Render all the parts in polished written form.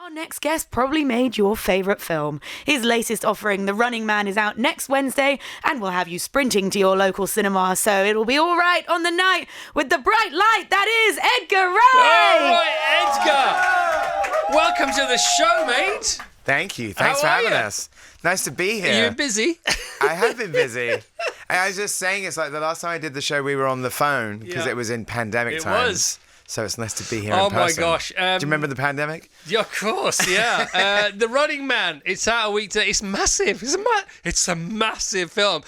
Our next guest probably made your favourite film. His latest offering, The Running Man, is out next Wednesday and will have you sprinting to your local cinema, so it'll be all right on the night with the bright light that is Edgar Wright! All right, Edgar! Welcome to the show, mate! Thank you. Thanks for having us. Nice to be here. Are you busy? I have been busy. I was just saying, it's like the last time I did the show, we were on the phone because it was in pandemic times. It was. So it's nice to be here in person. Oh, my gosh. Do you remember the pandemic? Yeah, of course, yeah. The Running Man, it's out a week today. It's massive. It's a massive film.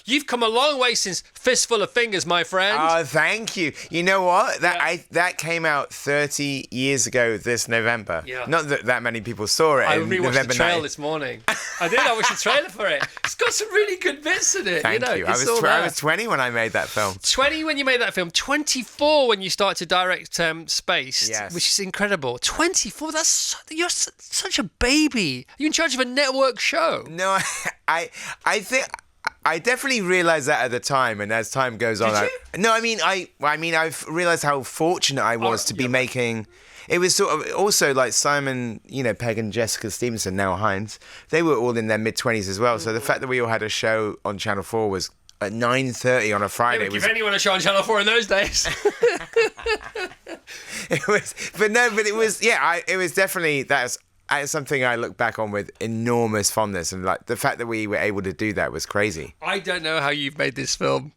You've come a long way since Fistful of Fingers, my friend. Oh, thank you. You know what? That came out 30 years ago this November. Yeah. Not that many people saw it. I rewatched the trailer this morning. I did. I watched the trailer for it. It's got some really good bits in it. Thank you. I was 20 when I made that film. 20 when you made that film. 24 when you started to direct Space, yes. Which is incredible. 24. You're such a baby. Are you in charge of a network show? No, I think I definitely realized that at the time, and as time goes on, I've realized how fortunate I was to be making. It was sort of also like Simon, Pegg and Jessica Stevenson, now Hines. They were all in their mid-20s as well. So the fact that we all had a show on Channel 4 was at 9:30 on a Friday. They would give anyone a show on Channel 4 in those days. It was definitely that's something I look back on with enormous fondness, and like the fact that we were able to do that was crazy. I don't know how you've made this film.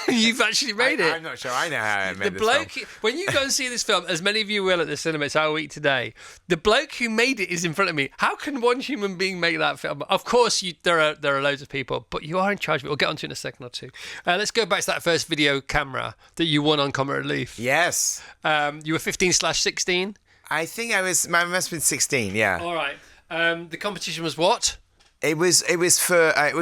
You've actually made it. I'm not sure I know how I made this film. When you go and see this film, as many of you will at the cinema, it's our week today, the bloke who made it is in front of me. How can one human being make that film? Of course, there are loads of people, but you are in charge of it. We'll get onto it in a second or two. Let's go back to that first video camera that you won on Comet Relief. Yes. You were 15/16? I think I must have been 16, yeah. All right. The competition was what? It was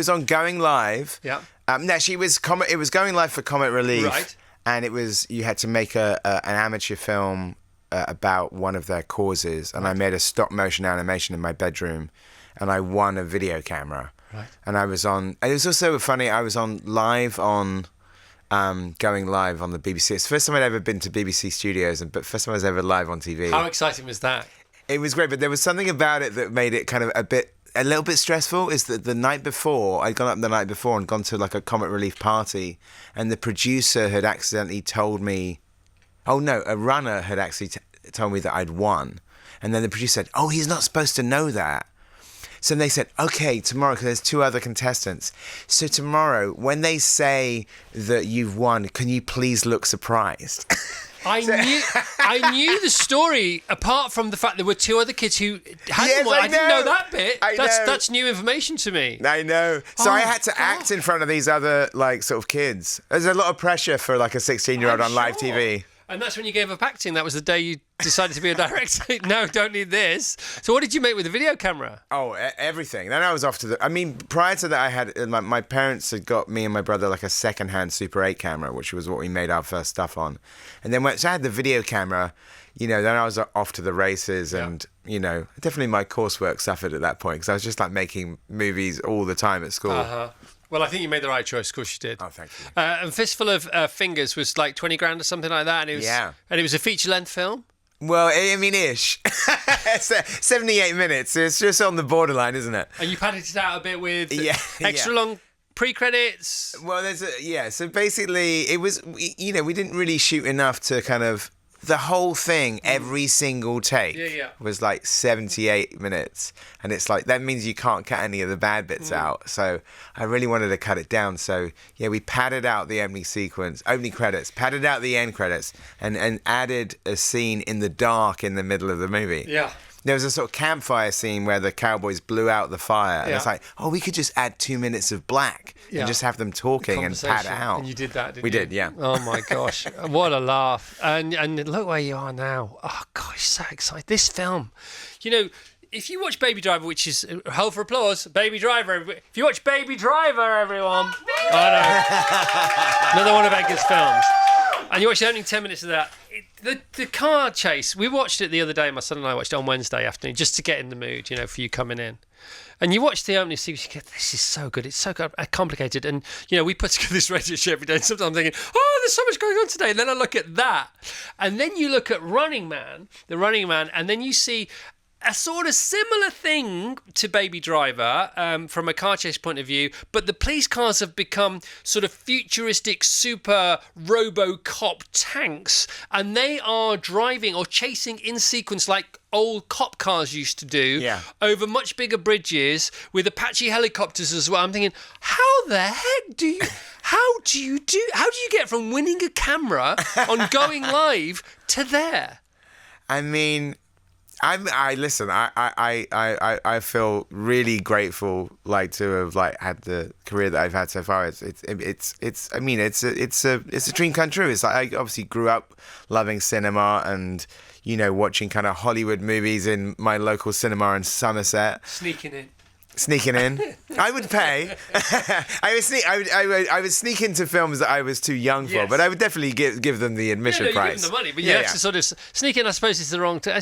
on Going Live. Yeah. Actually, it was Going Live for Comet Relief. Right. And you had to make an amateur film about one of their causes, and I made a stop motion animation in my bedroom, and I won a video camera. Right. And it was also funny. I was on Going Live on the BBC. It's the first time I'd ever been to BBC Studios, but first time I was ever live on TV. How exciting was that? It was great, but there was something about it that made it kind of a little bit stressful. Is that the night before, I'd gone up the night before and gone to like a Comet Relief party, and the producer had accidentally told me, a runner had actually told me that I'd won, and then the producer said, he's not supposed to know that. So they said, okay, tomorrow, because there's 2 other contestants. So tomorrow, when they say that you've won, can you please look surprised? I knew the story, apart from the fact there were 2 other kids who hadn't won. I didn't know that bit. That's new information to me. I know. So I had to act in front of these other sort of kids. There's a lot of pressure for like a 16-year-old on live TV. And that's when you gave up acting. That was the day you decided to be a director. No, don't need this. So what did you make with the video camera? Everything. Then I was off to prior to that, I had my parents had got me and my brother like a second-hand Super 8 camera, which was what we made our first stuff on. And then once I had the video camera, then I was off to the races, and definitely my coursework suffered at that point because I was just like making movies all the time at school. Uh-huh. Well, I think you made the right choice. Of course you did. Oh, thank you. And Fistful of Fingers was like 20 grand or something like that. And it was a feature-length film? Well, ish. 78 minutes. It's just on the borderline, isn't it? And you padded it out a bit with extra long pre-credits? Well, so basically, it was, we didn't really shoot enough to kind of... The whole thing, every single take, was like 78 minutes. And it's like, that means you can't cut any of the bad bits out. So I really wanted to cut it down. So, we padded out the opening credits, padded out the end credits, and added a scene in the dark in the middle of the movie. Yeah. There was a sort of campfire scene where the cowboys blew out the fire. And it's like, we could just add 2 minutes of black and just have them talking and pad it out. And you did that, didn't you? We did, yeah. Oh, my goch. What a laugh. And look where you are now. Oh, gosh, so excited. This film, if you watch Baby Driver, which is, hold for applause, Baby Driver. If you watch Baby Driver, everyone. Another one of Edgar's films. And you watch the opening 10 minutes of that. The car chase, we watched it the other day, my son and I watched it on Wednesday afternoon, just to get in the mood, for you coming in. And you watch the opening sequence, you go, this is so good, it's so complicated. And, we put together this radio show every day, and sometimes I'm thinking, there's so much going on today. And then I look at that. And then you look at The Running Man, and then you see a sort of similar thing to Baby Driver from a car chase point of view, but the police cars have become sort of futuristic super RoboCop tanks, and they are driving or chasing in sequence like old cop cars used to do over much bigger bridges with Apache helicopters as well. I'm thinking, how do you get from winning a camera on going live to there? I mean, I feel really grateful, like, to have like had the career that I've had so far. It's a dream come true. It's like I obviously grew up loving cinema and, you know, watching kind of Hollywood movies in my local cinema in Somerset. Sneaking in. I would pay. I would sneak into films that I was too young for, but I would definitely give them the admission price. You give them the money, but you have to sort of sneak in. I suppose is the wrong. I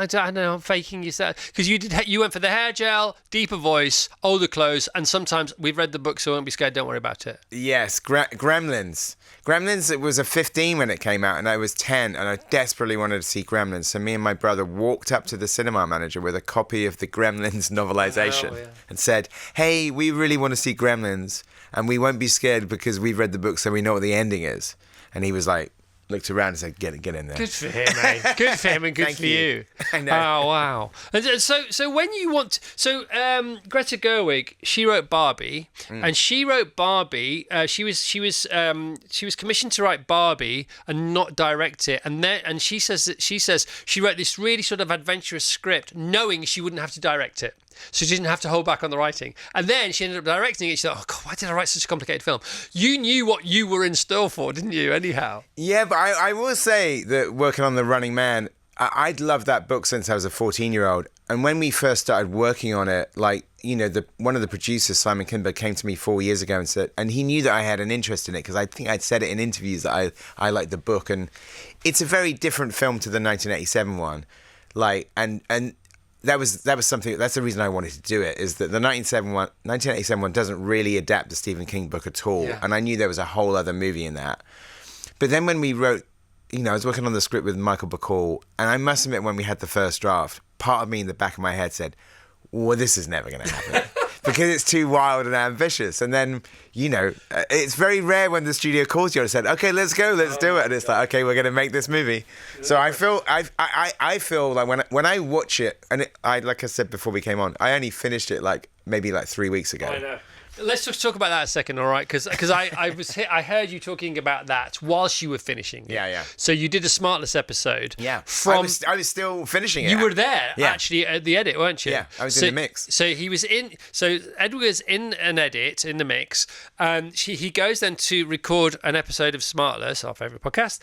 don't know. I'm faking yourself because you went for the hair gel, deeper voice, older clothes, and sometimes we've read the book, so I won't be scared. Don't worry about it. Yes, Gremlins. Gremlins, it was a 15 when it came out, and I was 10, and I desperately wanted to see Gremlins. So me and my brother walked up to the cinema manager with a copy of the Gremlins novelization and said, hey, we really want to see Gremlins, and we won't be scared because we've read the book, so we know what the ending is. And he was like, looked around and said, get in there. Good for him, mate. Good for him and good for you. I know. Oh, wow. And so when you want... Greta Gerwig, she wrote Barbie, and she wrote Barbie. She was commissioned to write Barbie and not direct it. And she says she wrote this really sort of adventurous script knowing she wouldn't have to direct it. So she didn't have to hold back on the writing. And then she ended up directing it. She thought, oh, God, why did I write such a complicated film? You knew what you were in store for, didn't you, anyhow? Yeah, but I will say that working on The Running Man, I'd loved that book since I was a 14-year-old. And when we first started working on it, like, you know, one of the producers, Simon Kinberg, came to me 4 years ago and said, and he knew that I had an interest in it because I think I'd said it in interviews that I liked the book. And it's a very different film to the 1987 one. Like, and that was something. That's the reason I wanted to do it. Is that the 1987 one doesn't really adapt the Stephen King book at all, and I knew there was a whole other movie in that. But then when we wrote, you know, I was working on the script with Michael Bacall, and I must admit, when we had the first draft, part of me in the back of my head said, "Well, this is never going to happen." Because it's too wild and ambitious. And then, you know, it's very rare when the studio calls you and said, okay, let's go, let's do it. And it's like, okay, we're going to make this movie. So I feel like when I watch it, and like I said before we came on, I only finished it maybe 3 weeks ago. I know. Let's just talk about that a second, all right? Because I heard you talking about that whilst you were finishing it. Yeah. So you did a Smartless episode. Yeah. I was still finishing it. You were there actually at the edit, weren't you? Yeah. I was in the mix. So he was in. So Edgar's in an edit in the mix, and he goes then to record an episode of Smartless, our favourite podcast.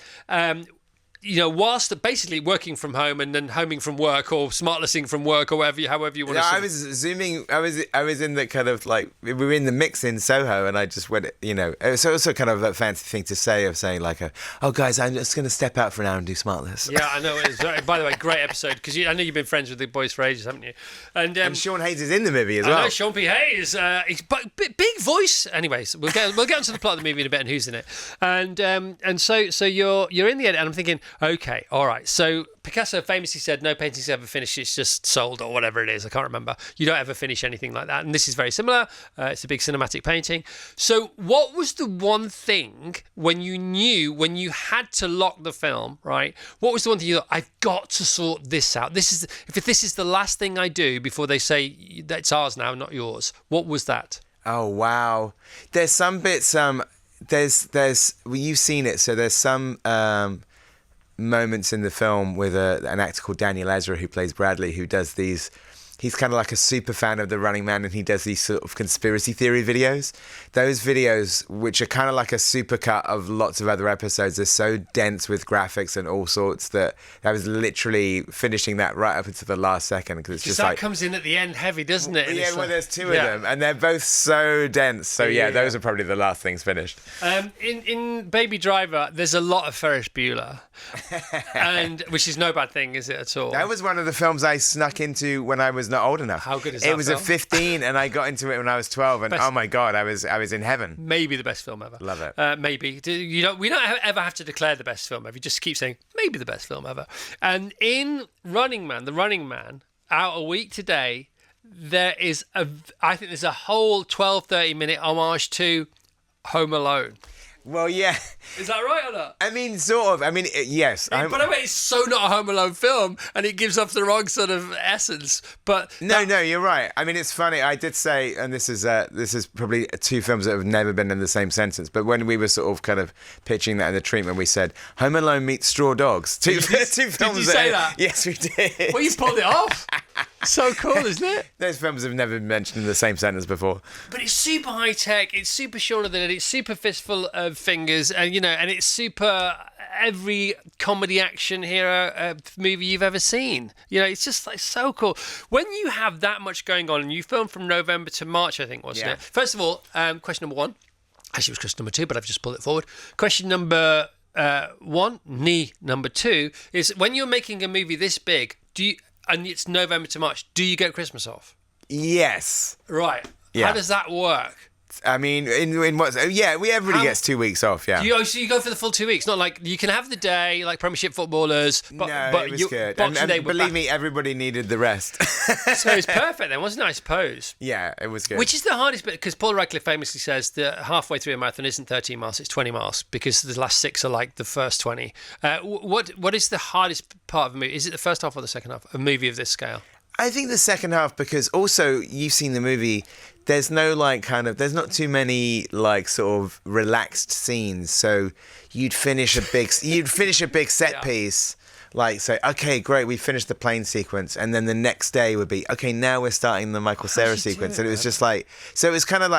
You know, whilst basically working from home and then homing from work or smartlessing from work or however you want to say. I was zooming. I was in the kind of like, we were in the mix in Soho, and I just went, you know, it's also kind of a fancy thing to say of saying like, oh guys, I'm just going to step out for an hour and do Smartless. Yeah, I know it is. By the way, great episode, because I know you've been friends with the boys for ages, haven't you? And Sean Hayes is in the movie as well. I know Sean P. Hayes. He's big voice. Anyways, we'll get onto the plot of the movie in a bit and who's in it. And so you're in the edit, and I'm thinking, okay, all right. So Picasso famously said, no painting's ever finished, it's just sold, or whatever it is. I can't remember. You don't ever finish anything like that. And this is very similar. It's a big cinematic painting. So what was the one thing when you had to lock the film, right? What was the one thing you thought, I've got to sort this out? If this is the last thing I do before they say that it's ours now, not yours. What was that? Oh, wow. There's some bits, you've seen it, so there's some moments in the film with an actor called Daniel Ezra who plays Bradley, who does these. He's kind of like a super fan of The Running Man, and he does these sort of conspiracy theory videos. Those videos, which are kind of like a supercut of lots of other episodes, are so dense with graphics and all sorts that I was literally finishing that right up into the last second, because it's just that like, comes in at the end heavy, doesn't it? Yeah, well, there's two of them, and they're both so dense. So yeah, those are probably the last things finished. In Baby Driver, there's a lot of Ferris Bueller, and which is no bad thing, is it at all? That was one of the films I snuck into when I was not old enough. How good is that? It was film? at 15, and I got into it when I was 12, and oh my god, I was in heaven. Maybe the best film ever. Love it. Maybe we don't ever have to declare the best film ever. You just keep saying maybe the best film ever. And in The Running Man, out a week today, I think there's a whole 12-30 minute homage to Home Alone. Well, yeah. Is that right or not? I mean, sort of. I mean, yes. By the way, it's so not a Home Alone film, and it gives off the wrong sort of essence. But No, you're right. I mean, it's funny. I did say, and this is probably two films that have never been in the same sentence. But when we were sort of kind of pitching that in the treatment, we said Home Alone meets Straw Dogs. Two films. Did you say that? Yes, we did. Well, you pulled it off. So cool, isn't it? Those films have never been mentioned in the same sentence before. But it's super high tech. It's super Shaun of the Dead. It's super Fistful of Fingers, and and it's super every comedy action hero movie you've ever seen. It's just like so cool. When you have that much going on, and you film from November to March, I think, wasn't it? First of all, question number one. Actually, it was question number two, but I've just pulled it forward. Question number number two is, when you're making a movie this big, and it's November to March, do you get Christmas off? Yes. Right. Yeah. How does that work? I mean, in what? Yeah, everybody gets 2 weeks off. Yeah. So you go for the full 2 weeks, not like you can have the day like Premiership footballers. But it was good. Boxing Day, believe me, everybody needed the rest. So it's perfect then, wasn't it? I suppose. Yeah, it was good. Which is the hardest bit, because Paul Radcliffe famously says that halfway through a marathon isn't 13 miles, it's 20 miles, because the last 6 are like the first 20. What is the hardest part of a movie? Is it the first half or the second half? A movie of this scale? I think the second half, because also you've seen the movie. There's no there's not too many sort of relaxed scenes. So you'd finish a big set piece, say, okay, great, we finished the plane sequence, and then the next day would be, okay, now we're starting the Michael Cera sequence, and it was just so it was kind of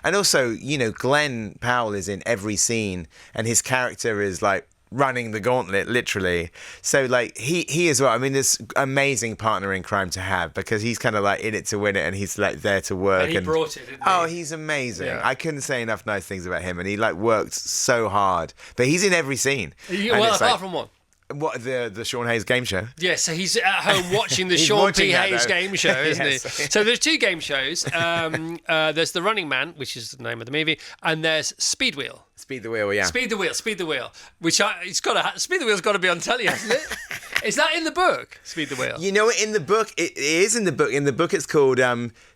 and also Glenn Powell is in every scene, and his character is running the gauntlet, literally. So he as well. I mean, this amazing partner in crime to have, because he's kind of in it to win it, and he's there to work. And he brought it, didn't he? Oh, he's amazing. Yeah. I couldn't say enough nice things about him, and he worked so hard. But he's in every scene. Well, apart from one. What, the Sean Hayes game show? Yeah, so he's at home watching the Sean P. Hayes game show, isn't he? So there's 2 game shows. There's The Running Man, which is the name of the movie, and there's Speed Wheel. Speed the Wheel, yeah. Speed the Wheel. Speed the Wheel. Speed the Wheel's got to be on telly, hasn't it? Is that in the book? Speed the Wheel. In the book, it is in the book. In the book, it's called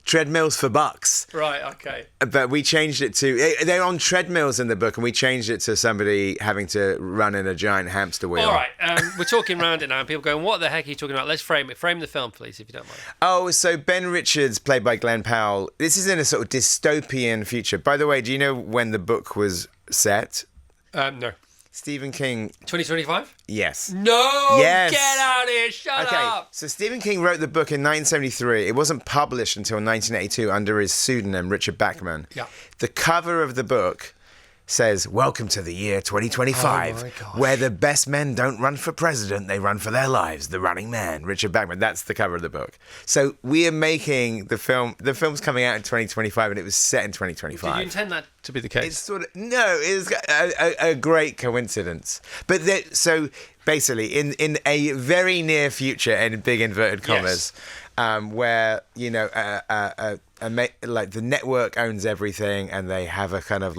Treadmills for Bucks. Right. Okay. But we changed it to they're on treadmills in the book, and we changed it to somebody having to run in a giant hamster wheel. All right. We're talking around it now, and people going, "What the heck are you talking about?" Let's frame it. Frame the film, please, if you don't mind. Oh, so Ben Richards, played by Glenn Powell. This is in a sort of dystopian future. By the way, do you know when the book was set? No. Stephen King. 2025? Yes. No! Yes. Get out of here! Shut up! So Stephen King wrote the book in 1973. It wasn't published until 1982 under his pseudonym, Richard Bachman. Yeah. The cover of the book says, "Welcome to the year 2025, oh my gosh, where the best men don't run for president, they run for their lives. The Running Man, Richard Bachman." That's the cover of the book. So we are making the film. The film's coming out in 2025, and it was set in 2025. Did you intend that to be the case? It's sort of it's a great coincidence. But so basically, in a very near future, in big inverted commas, where the network owns everything, and they have a kind of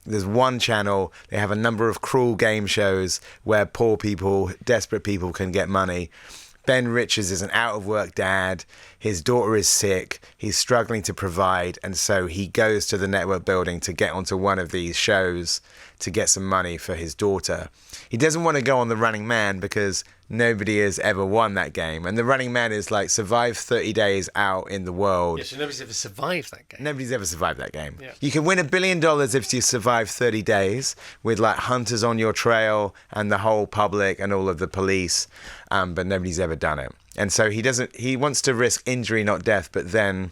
there's one channel. They have a number of cruel game shows where poor people, desperate people, can get money. Ben Richards is an out-of-work dad. His daughter is sick. He's struggling to provide, and so he goes to the network building to get onto one of these shows to get some money for his daughter. He doesn't want to go on The Running Man because nobody has ever won that game. And The Running Man is survive 30 days out in the world. Yeah, so nobody's ever survived that game. Nobody's ever survived that game. Yeah. You can win $1 billion if you survive 30 days with hunters on your trail and the whole public and all of the police, but nobody's ever done it. And so he wants to risk injury, not death, but then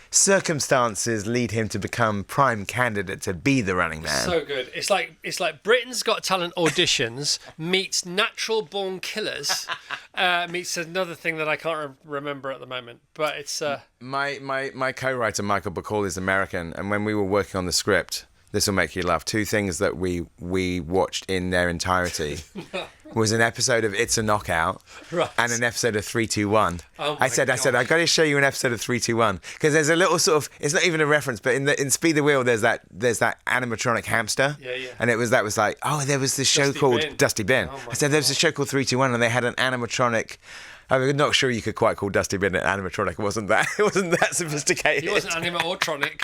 circumstances lead him to become prime candidate to be the Running Man. So good. It's like Britain's Got Talent auditions meets Natural Born Killers meets another thing that I can't remember at the moment. But it's my co-writer Michael Bacall is American, and when we were working on the script, this will make you laugh. 2 things that we watched in their entirety was an episode of It's a Knockout, right, and an episode of 3-2-1. Oh I said, I got to show you an episode of 3-2-1 because there's a little sort of, it's not even a reference, but in Speed the Wheel there's that animatronic hamster. Yeah. And there was this show called Dusty Bin. Oh I said there was a show called 3-2-1, and they had an animatronic I'm not sure you could quite call Dusty Bennett animatronic. It wasn't that sophisticated. He wasn't animatronic.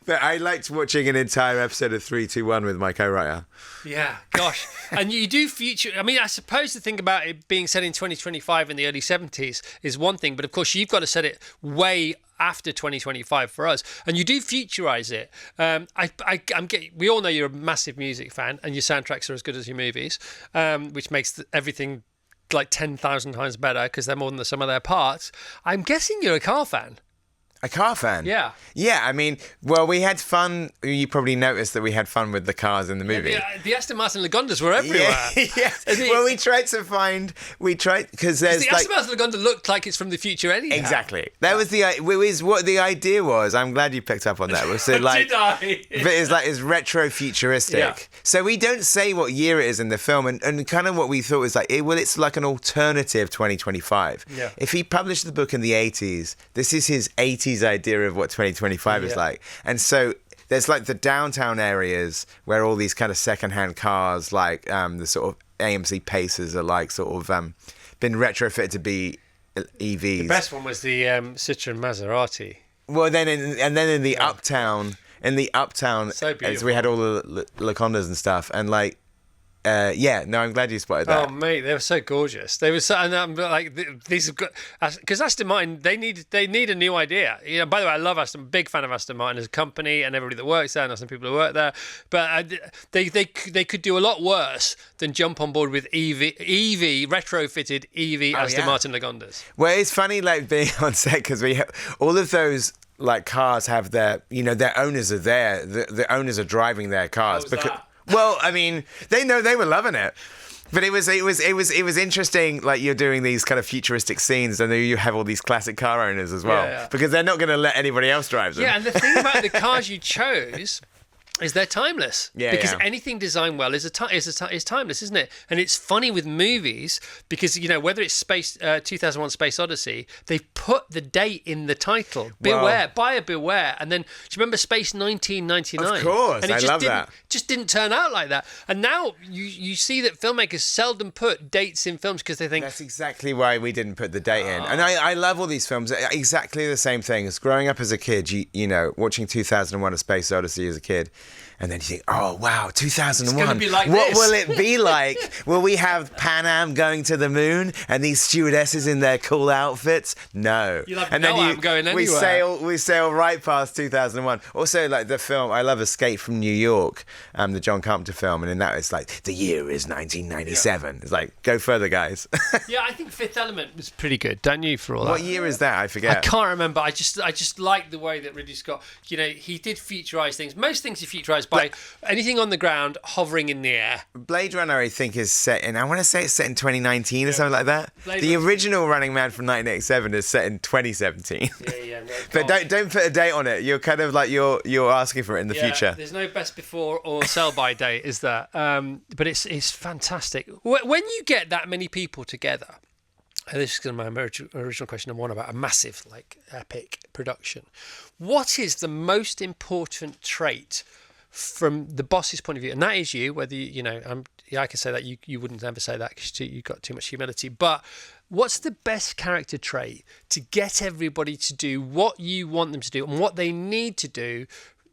But I liked watching an entire episode of 321 with my co-writer. Yeah, gosh. And you do future... I mean, I suppose the thing about it being set in 2025 in the early 70s is one thing, but of course you've got to set it way after 2025 for us. And you do futurize it. We all know you're a massive music fan and your soundtracks are as good as your movies, which makes everything like 10,000 times better because they're more than the sum of their parts. I'm guessing you're a car fan. A car fan? Yeah. Yeah, I mean, well, we had fun. You probably noticed that we had fun with the cars in the movie. The Aston Martin Lagondas were everywhere. Yeah. Well, because there's the Aston Martin Lagonda looked like it's from the future anyhow. Exactly. That was what the idea was. I'm glad you picked up on that. Was it like, Did I? But it's retro futuristic. Yeah. So we don't say what year it is in the film, and kind of what we thought was like, it's like an alternative 2025. Yeah. If he published the book in the 80s, this is his 80s idea of what 2025 is like. And so there's like the downtown areas where all these kind of secondhand cars, like the sort of AMC Pacers, are like sort of been retrofitted to be EVs. The best one was the Citroen Maserati. Well, then in the uptown, So as we had all the Lacondas and stuff, and like. I'm glad you spotted that. Oh mate, they were so gorgeous. They were so, and I'm like, these have got, because Aston Martin, they need a new idea. You know, by the way, I love Aston, I'm a big fan of Aston Martin as a company and everybody that works there, and some people who work there. But they could do a lot worse than jump on board with retrofitted EV Aston Martin Lagondas. Well, it's funny like being on set because we have all of those. Like cars have their owners are there. The owners are driving their cars That? Well, I mean, they were loving it. But it was interesting, like you're doing these kind of futuristic scenes and then you have all these classic car owners as well. Because they're not going to let anybody else drive them. Yeah, and the thing about the cars you chose is they're timeless. Because anything designed well is timeless, isn't it? And it's funny with movies because, whether it's 2001 Space Odyssey, they've put the date in the title. Beware, buyer beware. And then, do you remember Space 1999? Of course, and I love that. Just didn't turn out like that. And now you see that filmmakers seldom put dates in films because they think... That's exactly why we didn't put the date in. And I love all these films. Exactly the same thing. As growing up as a kid, watching 2001 A Space Odyssey as a kid, and then you think, oh, wow, 2001. It's gonna be like what this. will it be like? Will we have Pan Am going to the moon and these stewardesses in their cool outfits? No. You'll have and no then am going anywhere. We sail right past 2001. Also, like the film, I love Escape from New York, the John Carpenter film, and in that it's like, the year is 1997. Yeah. It's like, go further, guys. Yeah, I think Fifth Element was pretty good, don't you, for all that? What year is that? I forget. I can't remember. I just like the way that Ridley Scott, he did futurize things. Most things he futurized by anything on the ground hovering in the air. Blade Runner, I think, is set in, I want to say it's set in 2019 or something like that. The original Running Man from 1987 is set in 2017. Yeah. No, but don't put a date on it. You're kind of like, you're asking for it in the future. There's no best before or sell by date, is there? But it's fantastic. When you get that many people together, and this is going to be my original question and one about a massive, epic production. What is the most important trait from the boss's point of view? And that is you, whether I can say that you wouldn't ever say that because you've got too much humility. But what's the best character trait to get everybody to do what you want them to do and what they need to do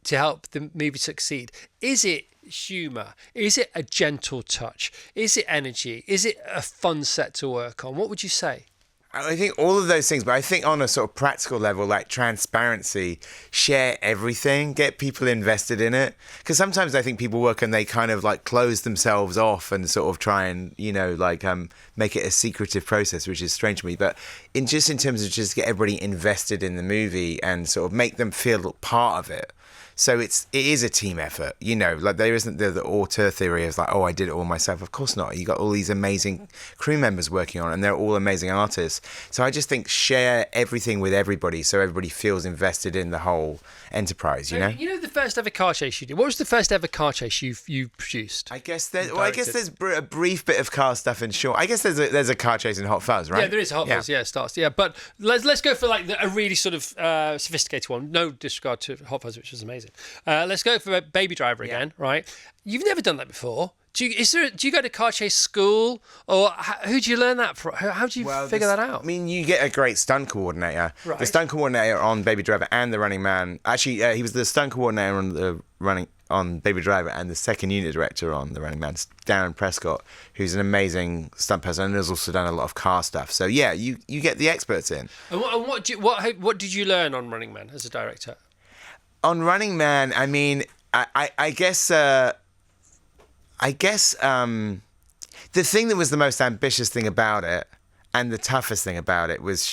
to help the movie succeed? Is it humour? Is it a gentle touch? Is it energy? Is it a fun set to work on? What would you say? I think all of those things, but I think on a sort of practical level, like transparency, share everything, get people invested in it. Because sometimes I think people work and they kind of close themselves off and sort of try and, make it a secretive process, which is strange to me. But in terms of just get everybody invested in the movie and sort of make them feel part of it. So it is a team effort, there isn't the auteur theory of I did it all myself. Of course not. You got all these amazing crew members working on it and they're all amazing artists. So I just think share everything with everybody so everybody feels invested in the whole enterprise, you know? The first ever car chase you did? What was the first ever car chase you produced? I guess there's a brief bit of car stuff in short. I guess there's a car chase in Hot Fuzz, right? Yeah, there is Hot Fuzz. Yeah, it starts. Yeah, but let's go for a really sort of sophisticated one. No disregard to Hot Fuzz, which was amazing. Let's go for Baby Driver again, right? You've never done that before. Do you go to car chase school, or who do you learn that from? How do you figure that out? I mean, you get a great stunt coordinator. Right. The stunt coordinator on Baby Driver and The Running Man. Actually, he was the stunt coordinator on Baby Driver and the second unit director on The Running Man, Darren Prescott, who's an amazing stunt person and has also done a lot of car stuff. So yeah, you get the experts in. And what did you learn on Running Man as a director? On Running Man, I mean, I guess the thing that was the most ambitious thing about it and the toughest thing about it was,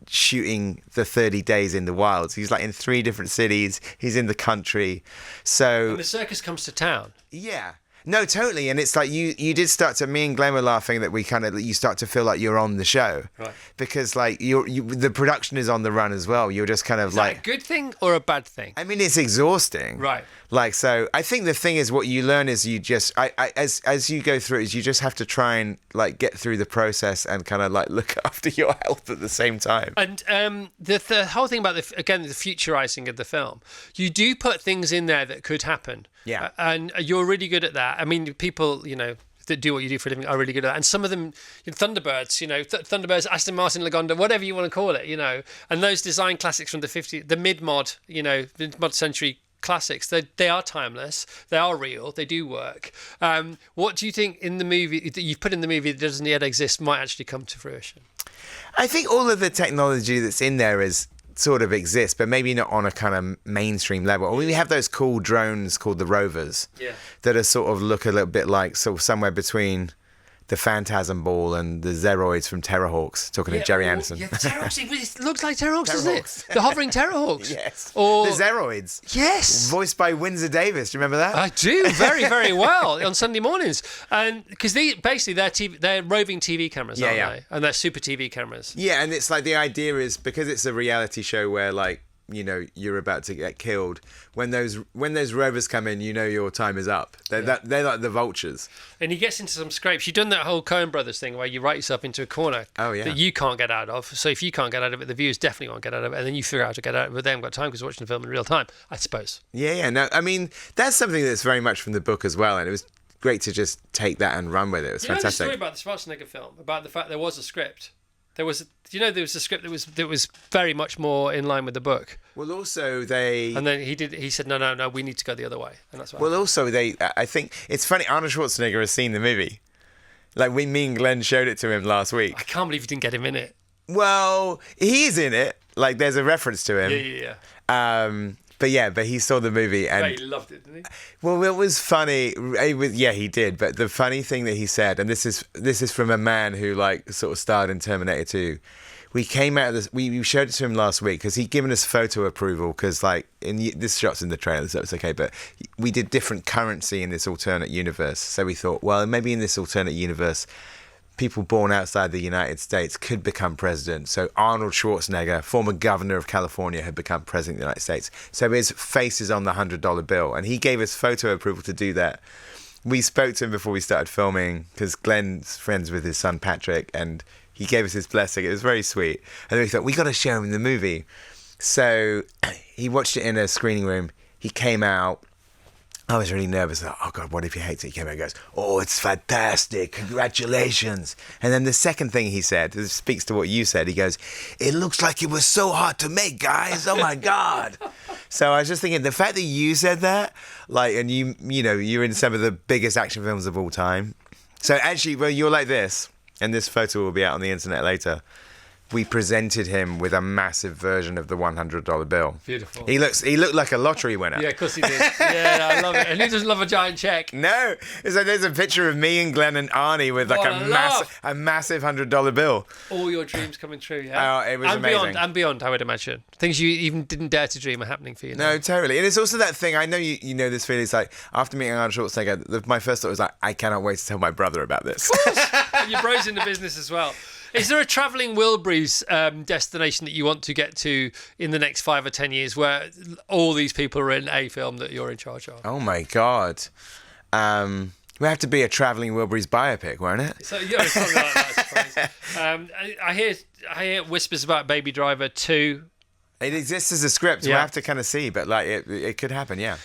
shooting the 30 days in the wilds. He's like in 3 different cities. He's in the country. So And the circus comes to town. yeah. No, totally. And it's like you did start to, me and Glenn were laughing that you start to feel like you're on the show. Right. Because like the production is on the run as well. You're just kind of Is like... that a good thing or a bad thing? I mean, it's exhausting. Right. Like, so I think the thing is what you learn is you just, as you go through it, is you just have to try and like get through the process and kind of like look after your health at the same time. And the whole thing about the futurizing of the film, you do put things in there that could happen. Yeah. And you're really good at that. I mean, people, that do what you do for a living are really good at that. And some of them, Thunderbirds, Thunderbirds, Aston Martin, Lagonda, whatever you want to call it, and those design classics from the 50s, the mid-mod, mid-mod century classics, they are timeless, they are real, they do work. What do you think in the movie that you've put in the movie that doesn't yet exist might actually come to fruition? I think all of the technology that's in there is sort of exists, but maybe not on a kind of mainstream level. Or we have those cool drones called the rovers that are sort of look a little bit like sort of somewhere between the Phantasm Ball and the Zeroids from Terrorhawks, talking to Jerry Anderson. Yeah, Terrorhawks. It looks like Terrorhawks, doesn't it? The hovering Terrorhawks. Yes. Or the Zeroids. Yes. Voiced by Windsor Davis. Do you remember that? I do very, very well on Sunday mornings, and because they're roving TV cameras, aren't they? And they're super TV cameras. Yeah, and it's like the idea is because it's a reality show where like you're about to get killed. When those rovers come in, your time is up. They're like the vultures. And he gets into some scrapes. You've done that whole Coen Brothers thing where you write yourself into a corner that you can't get out of. So if you can't get out of it, the viewers definitely won't get out of it. And then you figure out how to get out of it, but they haven't got time because they're watching the film in real time, I suppose. Yeah. No, I mean, that's something that's very much from the book as well. And it was great to just take that and run with it. It was fantastic. You know the story about the Schwarzenegger film, about the fact there was a script. There was a script that was very much more in line with the book. Well, also and then he said no, we need to go the other way, and that's why. Well, also I think it's funny. Arnold Schwarzenegger has seen the movie. Like me and Glenn showed it to him last week. I can't believe you didn't get him in it. Well, he's in it. Like there's a reference to him. Yeah. But he saw the movie and he loved it, didn't he? Well, it was funny. He did. But the funny thing that he said, and this is from a man who like sort of starred in Terminator 2. We came out of this. We showed it to him last week because he'd given us photo approval because like this shot's in the trailer, so it's okay. But we did different currency in this alternate universe, so we thought, well, maybe in this alternate universe, people born outside the United States could become president. So Arnold Schwarzenegger, former governor of California, had become president of the United States. So his face is on the $100 bill. And he gave us photo approval to do that. We spoke to him before we started filming because Glenn's friends with his son Patrick, and he gave us his blessing. It was very sweet. And then we thought, we got to show him the movie. So he watched it in a screening room. He came out. I was really nervous. Oh, God, what if he hates it? He came out and goes, oh, it's fantastic. Congratulations. And then the second thing he said, this speaks to what you said, he goes, it looks like it was so hard to make, guys. Oh, my God. So I was just thinking, the fact that you said that, like, and you're in some of the biggest action films of all time. So actually, well, you're like this, and this photo will be out on the internet later. We presented him with a massive version of the $100 bill. Beautiful. He looked like a lottery winner. Yeah, of course he did. Yeah, I love it. And who doesn't love a giant check? No, it's like there's a picture of me and Glenn and Arnie with like a massive $100 bill. All your dreams coming true, yeah. Oh, it was amazing. And beyond, I would imagine. Things you even didn't dare to dream are happening for you now. No, totally. And it's also that thing. I know you know this feeling. It's like after meeting Arnold Schwarzenegger, my first thought was like, I cannot wait to tell my brother about this. And your bro's in the business as well. Is there a travelling Wilburys destination that you want to get to in the next 5 or 10 years where all these people are in a film that you're in charge of? Oh, my God. We have to be a travelling Wilburys biopic, won't it? So, yeah, something like that, I suppose. I hear whispers about Baby Driver 2. It exists as a script. Yeah. We'll have to kind of see, but like it could happen, yeah.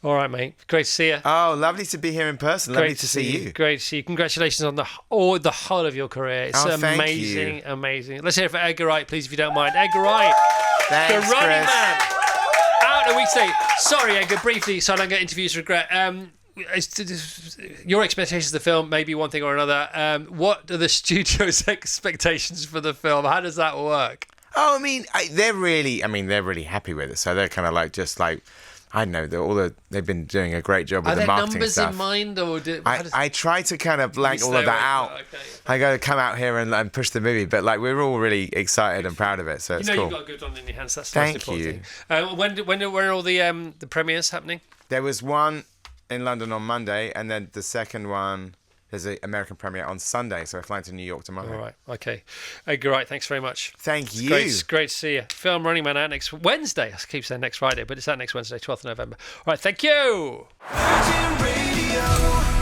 All right, mate. Great to see you. Oh, lovely to be here in person. Lovely to see you. Great to see you. Congratulations on the whole of your career. It's amazing, amazing. Let's hear it for Edgar Wright, please, if you don't mind. Edgar Wright, Thanks, the running Chris. man. Out a week today. Sorry, Edgar, briefly, so I don't get interviews regret. Your expectations of the film may be one thing or another. What are the studio's expectations for the film? How does that work? Oh, I mean, they're really happy with it. So they're kind of like, just like, I don't know, they've been doing a great job with the marketing stuff. Are there numbers in mind, or I try to kind of blank all of that out. Okay. I got to come out here and push the movie, but like we're all really excited and proud of it, so it's cool. You've got a good one in your hands. That's the most important thing. When are all the premieres happening? There was one in London on Monday, and then the second one, there's an American premiere on Sunday, so we're flying to New York tomorrow. All right, okay. Edgar Wright, thanks very much. Thank you. It's great to see you. Film Running Man out next Wednesday. I keep saying next Friday, but it's out next Wednesday, 12th of November. All right, thank you. Virgin Radio.